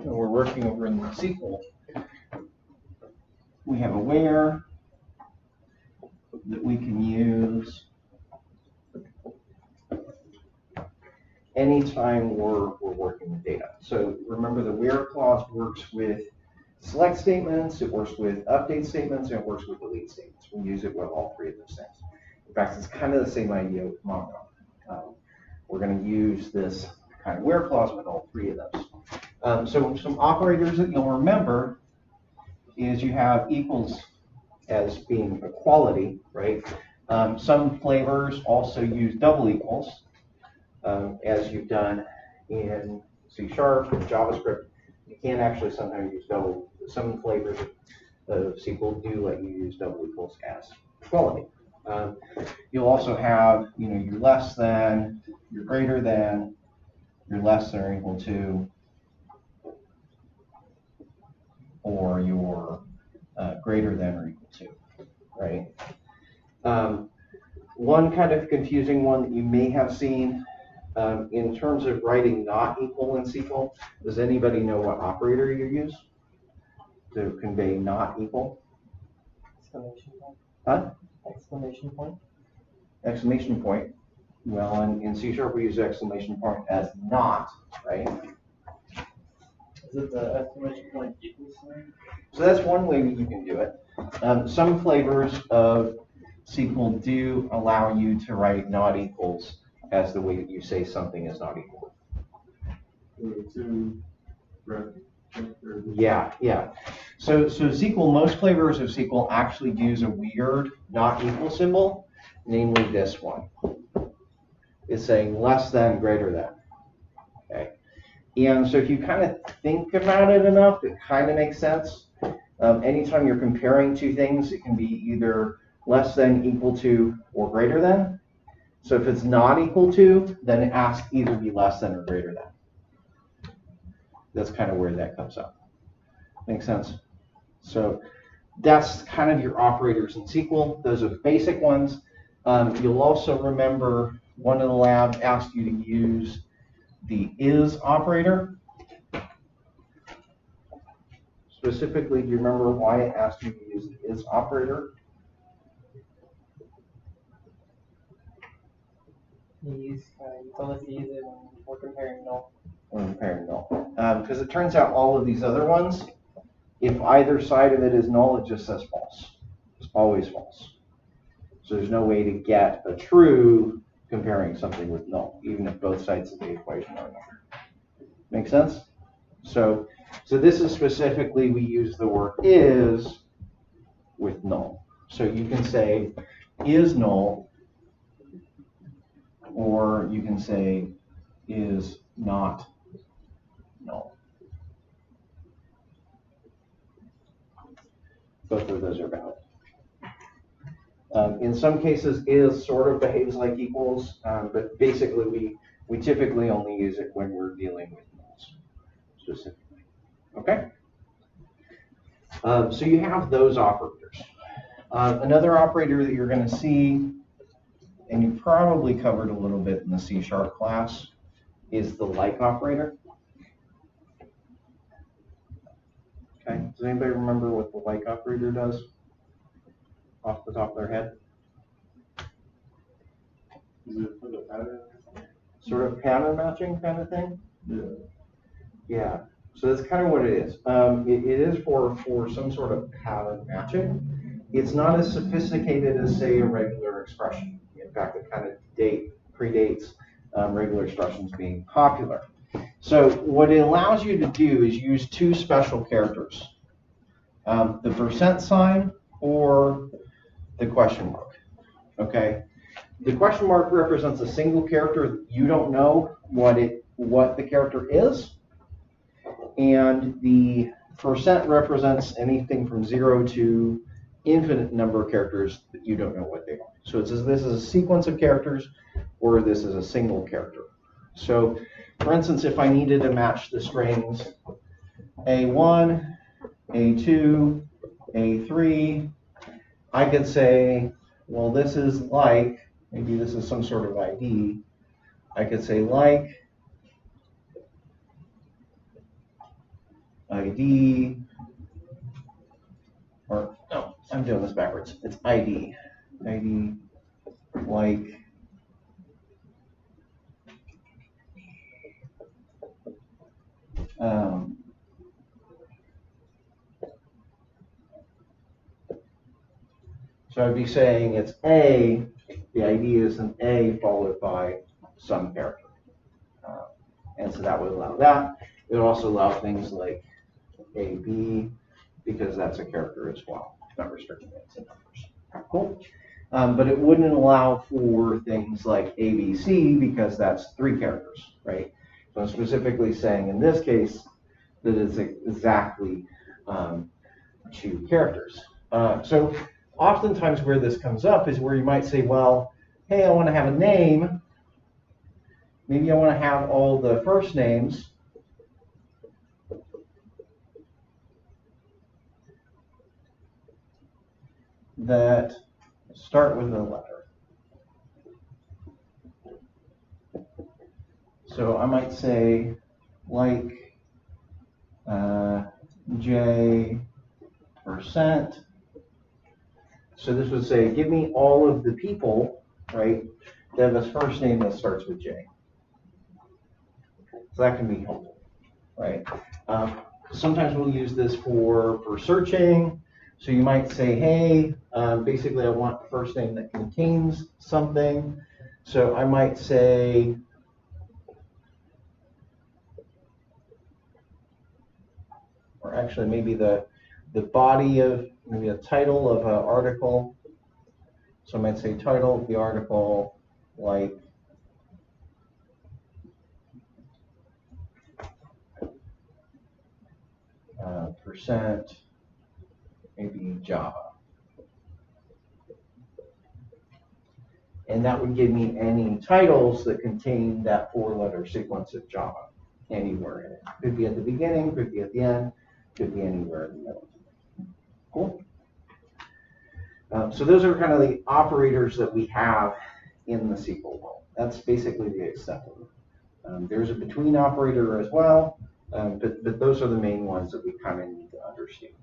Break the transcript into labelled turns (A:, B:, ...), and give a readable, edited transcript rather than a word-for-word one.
A: when we're working over in SQL, we have a where that we can use anytime we're working with data. So remember, the where clause works with select statements, it works with update statements, and it works with delete statements. We use it with all three of those things. In fact, it's kind of the same idea with Mongo. We're going to use this kind of where clause with all three of those. So some operators that you'll remember is you have equals as being equality, right? Some flavors also use double equals, as you've done in C# and JavaScript. You can actually sometimes use double. Some flavors of SQL do let you use double equals as equality. You'll also have, your less than, your greater than, your less than or equal to, or your greater than or equal to, right? One kind of confusing one that you may have seen in terms of writing not equal in SQL, does anybody know what operator you use to convey not equal?
B: Exclamation point.
A: Huh?
B: Exclamation point.
A: Exclamation point. Well, in C# we use exclamation point as not, right?
B: Is it the exclamation point equals sign?
A: So that's one way that you can do it. Some flavors of SQL do allow you to write not equals as the way that you say something is not equal. Yeah. So SQL, most flavors of SQL actually use a weird not equal symbol, namely this one. It's saying less than, greater than. Okay. And so if you kind of think about it enough, it kind of makes sense. Anytime you're comparing two things, it can be either less than, equal to, or greater than. So if it's not equal to, then it asks either be less than or greater than. That's kind of where that comes up. Makes sense? So that's kind of your operators in SQL. Those are the basic ones. You'll also remember one of the labs asked you to use the is operator. Specifically, do you remember why it asked you to use the is operator?
B: You told us to use it when we're comparing null.
A: When comparing null. Because it turns out all of these other ones, if either side of it is null, it just says false. It's always false. So there's no way to get a true comparing something with null, even if both sides of the equation are null. Make sense? So this is specifically, we use the word is with null. So you can say is null, or you can say is not null. Both of those are valid. In some cases, is sort of behaves like equals, but basically we typically only use it when we're dealing with nulls specifically. Okay? So you have those operators. Another operator that you're going to see, and you probably covered a little bit in the C# class, is the like operator. Okay, does anybody remember what the like operator does off the top of their head?
C: Is it for the pattern?
A: Sort of pattern matching kind of thing?
C: Yeah.
A: Yeah, so that's kind of what it is. It is for some sort of pattern matching. It's not as sophisticated as, say, a regular expression. In fact, it kind of predates regular expressions being popular. So what it allows you to do is use two special characters, the percent sign or the question mark. Okay, the question mark represents a single character. You don't know what the character is, and the percent represents anything from 0 to infinite number of characters that you don't know what they are. So it says this is a sequence of characters, or this is a single character. So, for instance, if I needed to match the strings A1, A2, A3, I could say, well, this is like, maybe this is some sort of ID. I could say like ID, or no, I'm doing this backwards. It's ID. ID like so I'd be saying it's A, the ID is an A followed by some character. And so that would allow that. It would also allow things like AB, because that's a character as well, not restricting it to numbers. Cool. But it wouldn't allow for things like ABC, because that's 3 characters, right? So I'm specifically saying in this case that it's exactly 2 characters. So oftentimes where this comes up is where you might say, well, hey, I want to have a name. Maybe I want to have all the first names that start with a letter. So I might say like J%. So this would say, give me all of the people, right, that have a first name that starts with J. So that can be helpful, right? Sometimes we'll use this for searching. So you might say, hey, basically I want a first name that contains something. So I might say, or actually maybe the body of, maybe a title of an article. So I might say title of the article, like percent, maybe Java. And that would give me any titles that contain that 4-letter sequence of Java anywhere in it. Could be at the beginning, could be at the end, could be anywhere in the middle. Cool. So those are kind of the operators that we have in the SQL world. That's basically the extent of it. There's a between operator as well, but those are the main ones that we kind of need to understand.